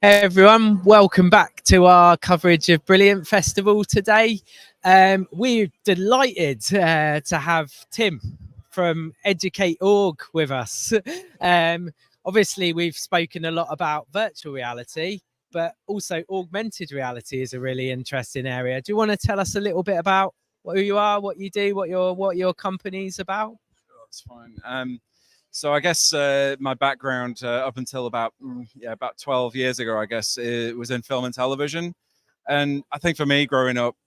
Hey everyone, welcome back to our coverage of Brilliant Festival today. We're delighted to have Tim from Educate.org with us. Obviously, we've spoken a lot about virtual reality, but also augmented reality is a really interesting area. Do you want to tell us a little bit about who you are, what you do, what your company's about? Sure, that's fine. So I guess my background up until about 12 years ago, I guess, it was in film and television. And I think for me, growing up,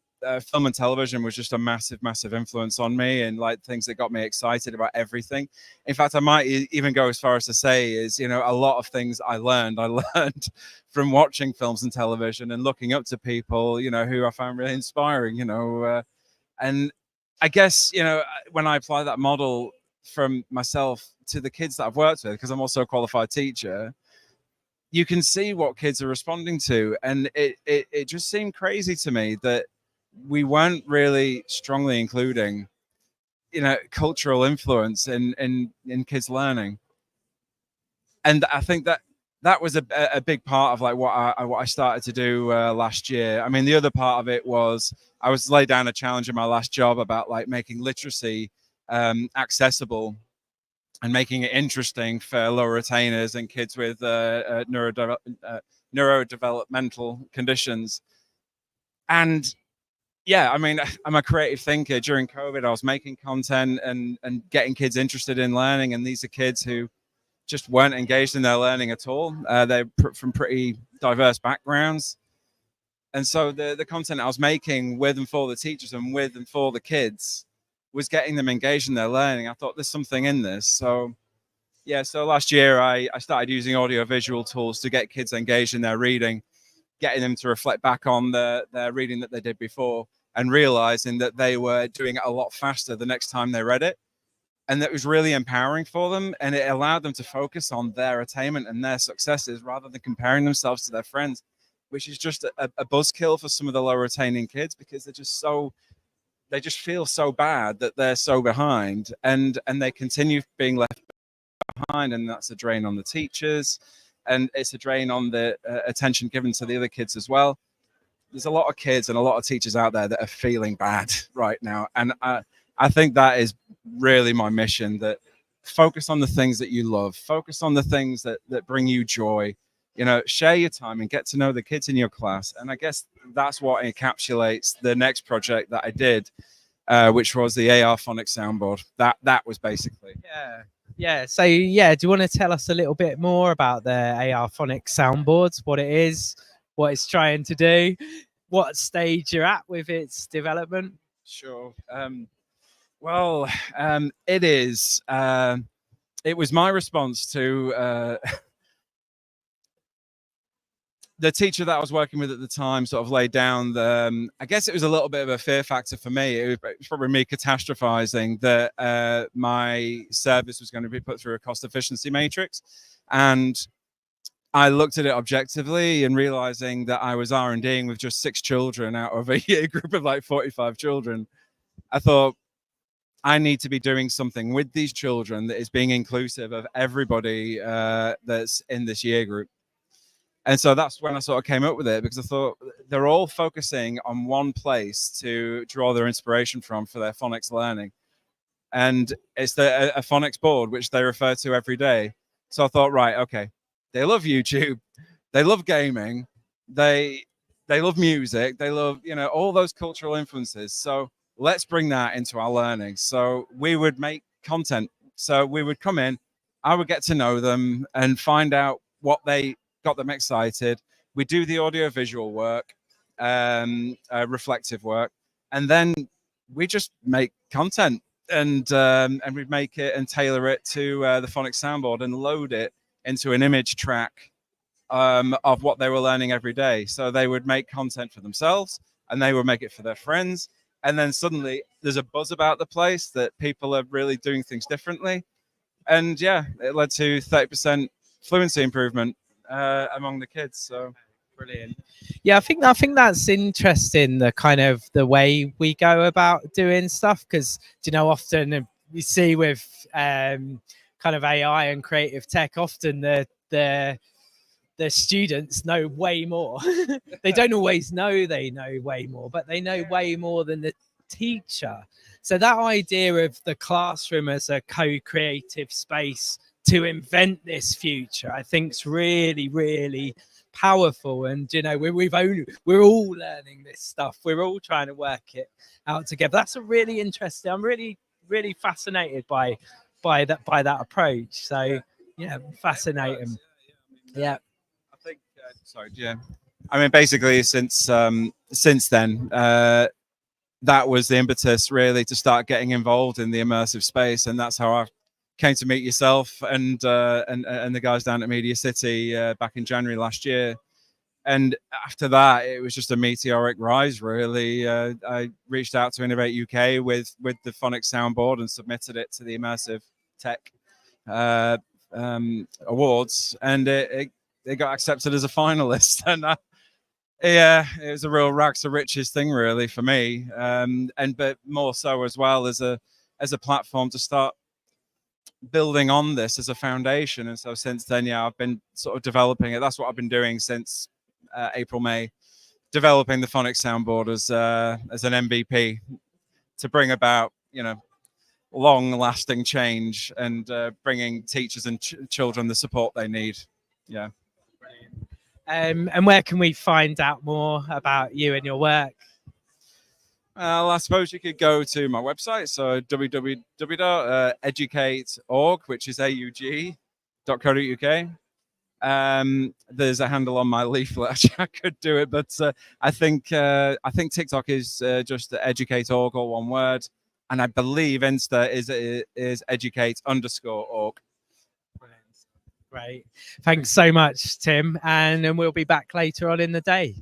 film and television was just a massive influence on me, and like things that got me excited about everything. In fact, I might even go as far as to say is, a lot of things I learned from watching films and television and looking up to people, who I found really inspiring, and I guess, when I apply that model from myself to the kids that I've worked with, because I'm also a qualified teacher, you can see what kids are responding to. And it just seemed crazy to me that we weren't really strongly including, cultural influence in kids learning. And I think that was a big part of like what I started to do last year. I mean, the other part of it was I was laid down a challenge in my last job about like making literacy accessible and making it interesting for lower attainers and kids with neurodevelopmental conditions. And yeah, I mean, I'm a creative thinker. During COVID, I was making content and getting kids interested in learning. And these are kids who just weren't engaged in their learning at all. They're from pretty diverse backgrounds. And so the content I was making with and for the teachers and with and for the kids was getting them engaged in their learning. I thought there's something in this. So yeah, so last year I started using audio-visual tools to get kids engaged in their reading, getting them to reflect back on their reading that they did before and realizing that they were doing it a lot faster the next time they read it. And that was really empowering for them. And it allowed them to focus on their attainment and their successes rather than comparing themselves to their friends, which is just a buzzkill for some of the lower attaining kids, because they just feel so bad that they're so behind, and they continue being left behind. And that's a drain on the teachers, and it's a drain on the attention given to the other kids as well. There's a lot of kids and a lot of teachers out there that are feeling bad right now. And I think that is really my mission, that focus on the things that you love, focus on the things that bring you joy, share your time and get to know the kids in your class. And I guess that's what encapsulates the next project that I did, which was the AR phonics soundboard. That was basically. Yeah. So yeah, do you want to tell us a little bit more about the AR phonics soundboards, what it is, what it's trying to do, what stage you're at with its development? Sure. Well, it is. It was my response to the teacher that I was working with at the time sort of laid down the, I guess it was a little bit of a fear factor for me. It was probably me catastrophizing that my service was going to be put through a cost efficiency matrix. And I looked at it objectively and realizing that I was R&Ding with just 6 children out of a year group of like 45 children. I thought, I need to be doing something with these children that is being inclusive of everybody that's in this year group. And so that's when I sort of came up with it, because I thought they're all focusing on one place to draw their inspiration from for their phonics learning. And it's a phonics board, which they refer to every day. So I thought, right, okay, they love YouTube, they love gaming, they love music, they love, all those cultural influences. So let's bring that into our learning. So we would make content. So we would come in, I would get to know them and find out what they got them excited. We do the audio visual work, reflective work, and then we just make content, and we make it and tailor it to the phonics soundboard and load it into an image track of what they were learning every day. So they would make content for themselves and they would make it for their friends. And then suddenly there's a buzz about the place that people are really doing things differently. And yeah, it led to 30% fluency improvement among the kids. So brilliant. Yeah, I think that's interesting, the kind of the way we go about doing stuff, because often you see with kind of AI and creative tech, often the the students know way more. They don't always know they know way more, but they know way more than the teacher. So that idea of the classroom as a co-creative space to invent this future, I think is really, really powerful. And you know, we're all learning this stuff. We're all trying to work it out together. That's a really interesting. I'm really, really fascinated by that approach. So yeah, fascinating. Yeah. I think. Sorry. Yeah. I mean, basically, since then, that was the impetus really to start getting involved in the immersive space, and that's how I came to meet yourself and the guys down at Media City back in January last year. And after that, it was just a meteoric rise, really. I reached out to Innovate UK with the Phonics soundboard and submitted it to the Immersive Tech Awards, and it got accepted as a finalist. And yeah, it was a real rags to riches thing, really, for me. But more so as well as a platform to start building on this as a foundation. And so since then, yeah, I've been sort of developing it. That's what I've been doing since April, May, developing the Phonics soundboard as an MVP to bring about, you know, long-lasting change and bringing teachers and children the support they need. Yeah. And where can we find out more about you and your work? Well, I suppose you could go to my website, so www.educate.org, which is aug.co.uk. There's a handle on my leaflet. I could do it, but I think TikTok is just educate.org, all one word, and I believe Insta is educate_org. Great. Thanks so much, Tim, and we'll be back later on in the day.